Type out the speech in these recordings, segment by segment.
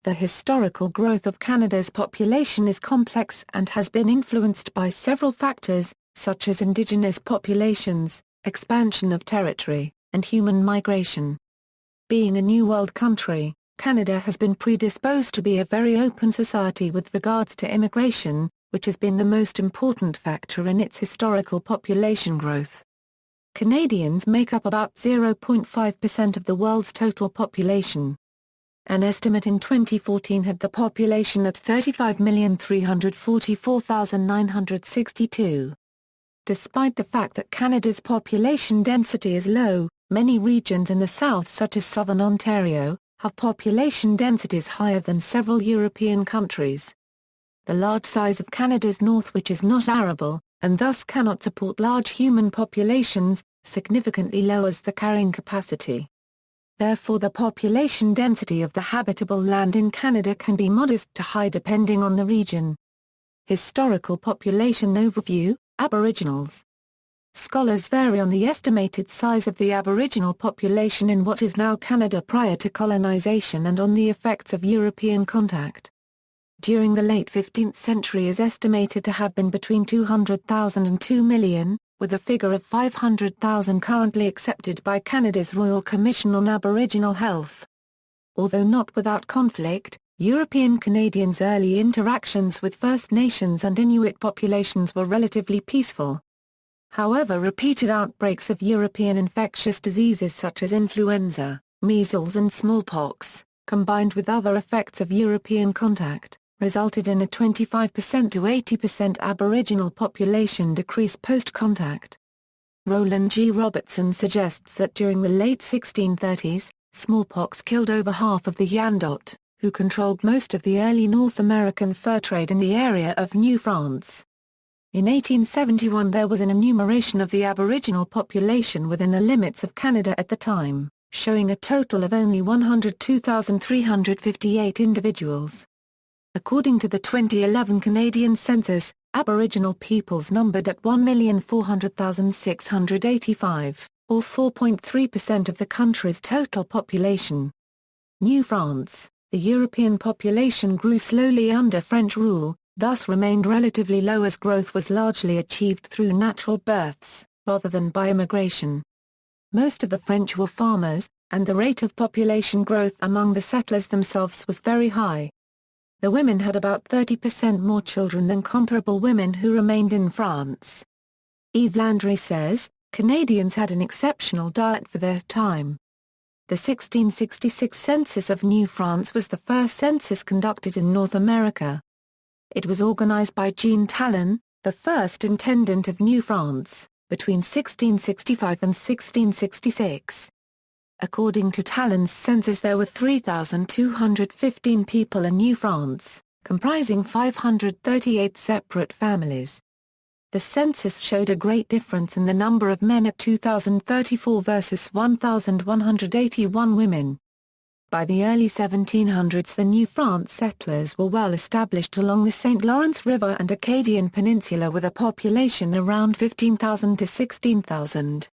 The historical growth of Canada's population is complex and has been influenced by several factors, such as indigenous populations, expansion of territory, and human migration. Being a New World country, Canada has been predisposed to be a very open society with regards to immigration, which has been the most important factor in its historical population growth. Canadians make up about 0.5% of the world's total population. An estimate in 2014 had the population at 35,344,962. Despite the fact that Canada's population density is low, many regions in the south such as southern Ontario, have population densities higher than several European countries. The large size of Canada's north, which is not arable, and thus cannot support large human populations, significantly lowers the carrying capacity. Therefore the population density of the habitable land in Canada can be modest to high depending on the region. Historical population overview, Aboriginals. Scholars vary on the estimated size of the Aboriginal population in what is now Canada prior to colonization and on the effects of European contact. During the late 15th century is estimated to have been between 200,000 and 2 million, with a figure of 500,000 currently accepted by Canada's Royal Commission on Aboriginal Health. Although not without conflict, European Canadians' early interactions with First Nations and Inuit populations were relatively peaceful. However, repeated outbreaks of European infectious diseases such as influenza, measles and smallpox, combined with other effects of European contact, resulted in a 25% to 80% Aboriginal population decrease post-contact. Roland G. Robertson suggests that during the late 1630s, smallpox killed over half of the Wyandot, who controlled most of the early North American fur trade in the area of New France. In 1871 there was an enumeration of the Aboriginal population within the limits of Canada at the time, showing a total of only 102,358 individuals. According to the 2011 Canadian census, Aboriginal peoples numbered at 1,400,685, or 4.3% of the country's total population. New France, the European population grew slowly under French rule, thus remained relatively low as growth was largely achieved through natural births, rather than by immigration. Most of the French were farmers, and the rate of population growth among the settlers themselves was very high. The women had about 30% more children than comparable women who remained in France. Yves Landry says, Canadians had an exceptional diet for their time. The 1666 census of New France was the first census conducted in North America. It was organized by Jean Talon, the first intendant of New France, between 1665 and 1666. According to Talon's census there were 3,215 people in New France, comprising 538 separate families. The census showed a great difference in the number of men at 2,034 versus 1,181 women. By the early 1700s the New France settlers were well established along the St. Lawrence River and Acadian Peninsula with a population around 15,000 to 16,000.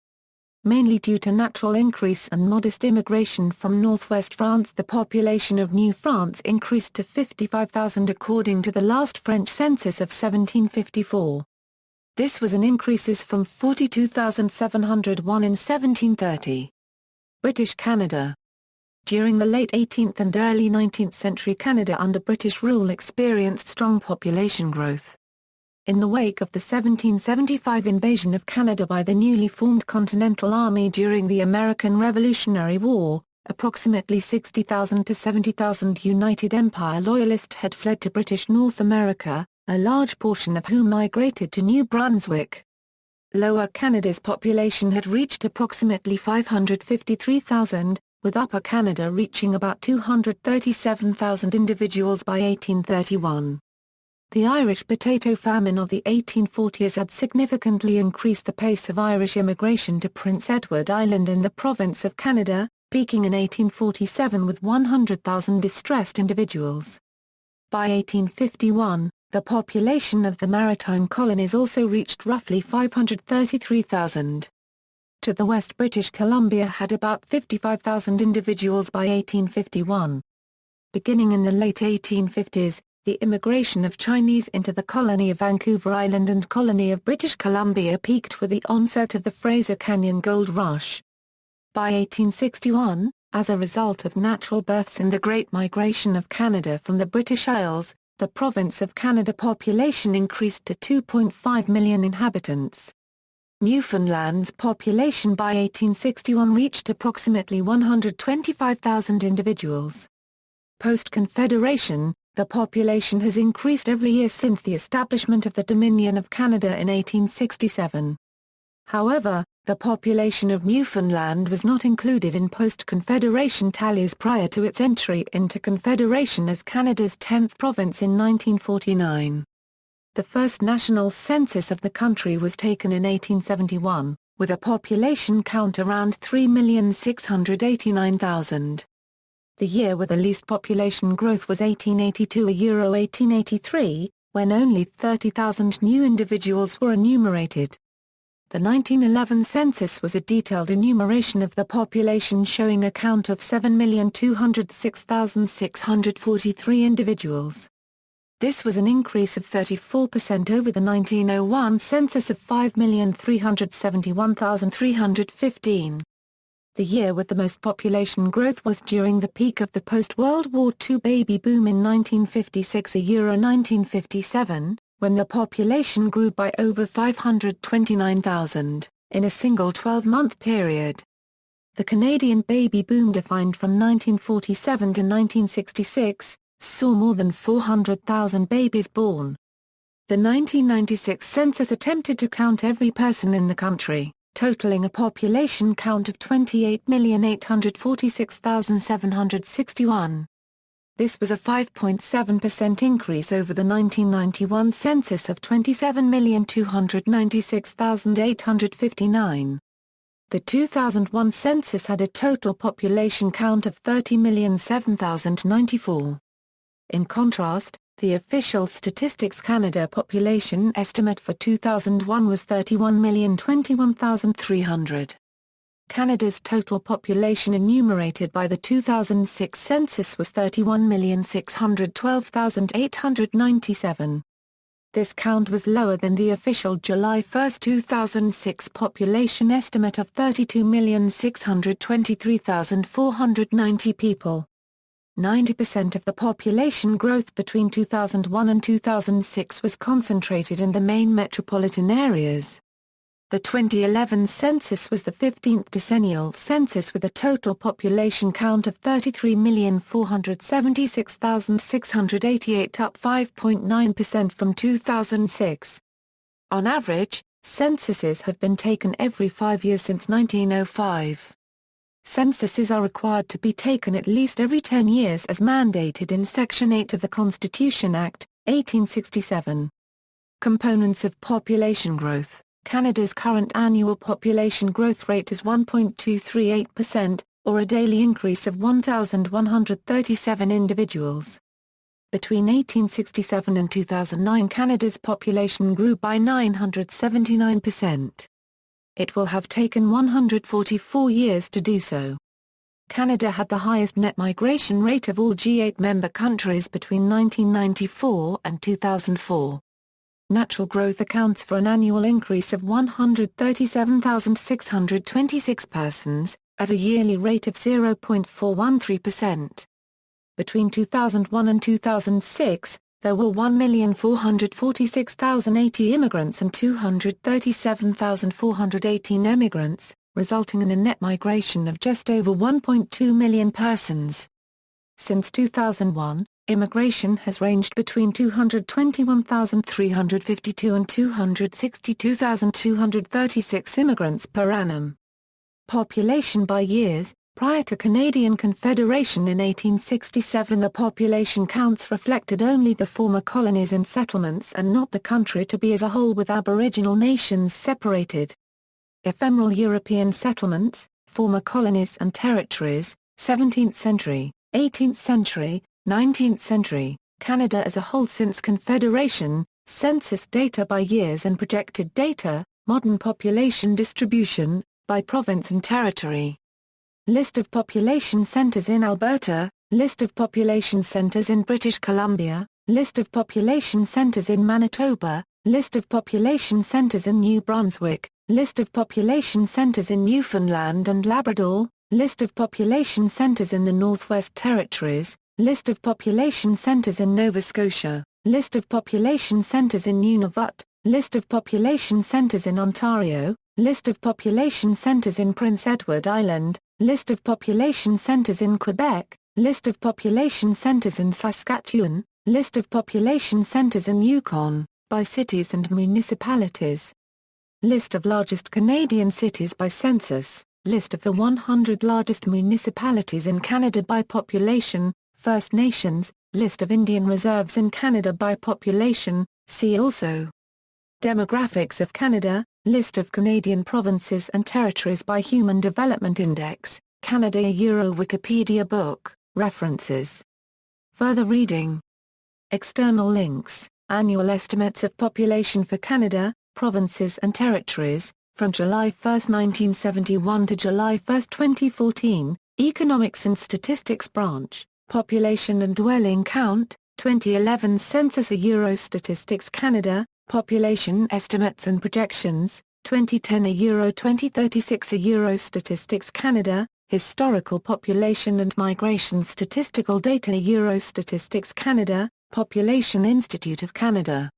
Mainly due to natural increase and modest immigration from northwest France, the population of New France increased to 55,000 according to the last French census of 1754. This was an increase from 42,701 in 1730. British Canada. During the late 18th and early 19th century Canada under British rule experienced strong population growth. In the wake of the 1775 invasion of Canada by the newly formed Continental Army during the American Revolutionary War, approximately 60,000 to 70,000 United Empire Loyalists had fled to British North America, a large portion of whom migrated to New Brunswick. Lower Canada's population had reached approximately 553,000, with Upper Canada reaching about 237,000 individuals by 1831. The Irish potato famine of the 1840s had significantly increased the pace of Irish immigration to Prince Edward Island in the province of Canada, peaking in 1847 with 100,000 distressed individuals. By 1851, the population of the maritime colonies also reached roughly 533,000. To the west British Columbia had about 55,000 individuals by 1851. Beginning in the late 1850s, the immigration of Chinese into the colony of Vancouver Island and colony of British Columbia peaked with the onset of the Fraser Canyon Gold Rush. By 1861, as a result of natural births and the Great Migration of Canada from the British Isles, the province of Canada population increased to 2.5 million inhabitants. Newfoundland's population by 1861 reached approximately 125,000 individuals. Post-Confederation, the population has increased every year since the establishment of the Dominion of Canada in 1867. However, the population of Newfoundland was not included in post-Confederation tallies prior to its entry into Confederation as Canada's 10th province in 1949. The first national census of the country was taken in 1871, with a population count around 3,689,000. The year with the least population growth was 1882–1883, when only 30,000 new individuals were enumerated. The 1911 census was a detailed enumeration of the population showing a count of 7,206,643 individuals. This was an increase of 34% over the 1901 census of 5,371,315. The year with the most population growth was during the peak of the post-World War II baby boom in 1956–1957, when the population grew by over 529,000, in a single 12-month period. The Canadian baby boom, defined from 1947 to 1966, saw more than 400,000 babies born. The 1996 census attempted to count every person in the country, totaling a population count of 28,846,761. This was a 5.7% increase over the 1991 census of 27,296,859. The 2001 census had a total population count of 30,007,094. In contrast, the official Statistics Canada population estimate for 2001 was 31,021,300. Canada's total population enumerated by the 2006 census was 31,612,897. This count was lower than the official July 1, 2006 population estimate of 32,623,490 people. 90% of the population growth between 2001 and 2006 was concentrated in the main metropolitan areas. The 2011 census was the 15th decennial census with a total population count of 33,476,688, up 5.9% from 2006. On average, censuses have been taken every 5 years since 1905. Censuses are required to be taken at least every 10 years as mandated in Section 8 of the Constitution Act, 1867. Components of population growth. Canada's current annual population growth rate is 1.238%, or a daily increase of 1,137 individuals. Between 1867 and 2009, Canada's population grew by 979%. It will have taken 144 years to do so. Canada had the highest net migration rate of all G8 member countries between 1994 and 2004. Natural growth accounts for an annual increase of 137,626 persons, at a yearly rate of 0.413%. Between 2001 and 2006, there were 1,446,080 immigrants and 237,418 emigrants, resulting in a net migration of just over 1.2 million persons. Since 2001, immigration has ranged between 221,352 and 262,236 immigrants per annum. Population by years. Prior to Canadian Confederation in 1867, the population counts reflected only the former colonies and settlements and not the country to be as a whole, with Aboriginal nations separated. Ephemeral European settlements, former colonies and territories, 17th century, 18th century, 19th century, Canada as a whole since Confederation, census data by years and projected data, modern population distribution, by province and territory. List of population centres in Alberta, List of population centres in British Columbia, List of population centres in Manitoba, List of population centres in New Brunswick, List of population centres in Newfoundland and Labrador, List of population centres in the Northwest Territories, List of population centres in Nova Scotia, List of population centres in Nunavut, List of population centres in Ontario, List of population centres in Prince Edward Island, List of population centres in Quebec, List of population centres in Saskatchewan, List of population centres in Yukon, by cities and municipalities. List of largest Canadian cities by census, List of the 100 largest municipalities in Canada by population, First Nations, List of Indian reserves in Canada by population, see also. Demographics of Canada, List of Canadian provinces and territories by Human Development Index, Canada Wikipedia book, references. Further reading. External links, Annual Estimates of Population for Canada, Provinces and Territories, from July 1, 1971 to July 1, 2014, Economics and Statistics Branch, Population and Dwelling Count, 2011 Census Statistics Canada, Population Estimates and Projections, 2010 2036 Statistics Canada, Historical Population and Migration Statistical Data Statistics Canada, Population Institute of Canada.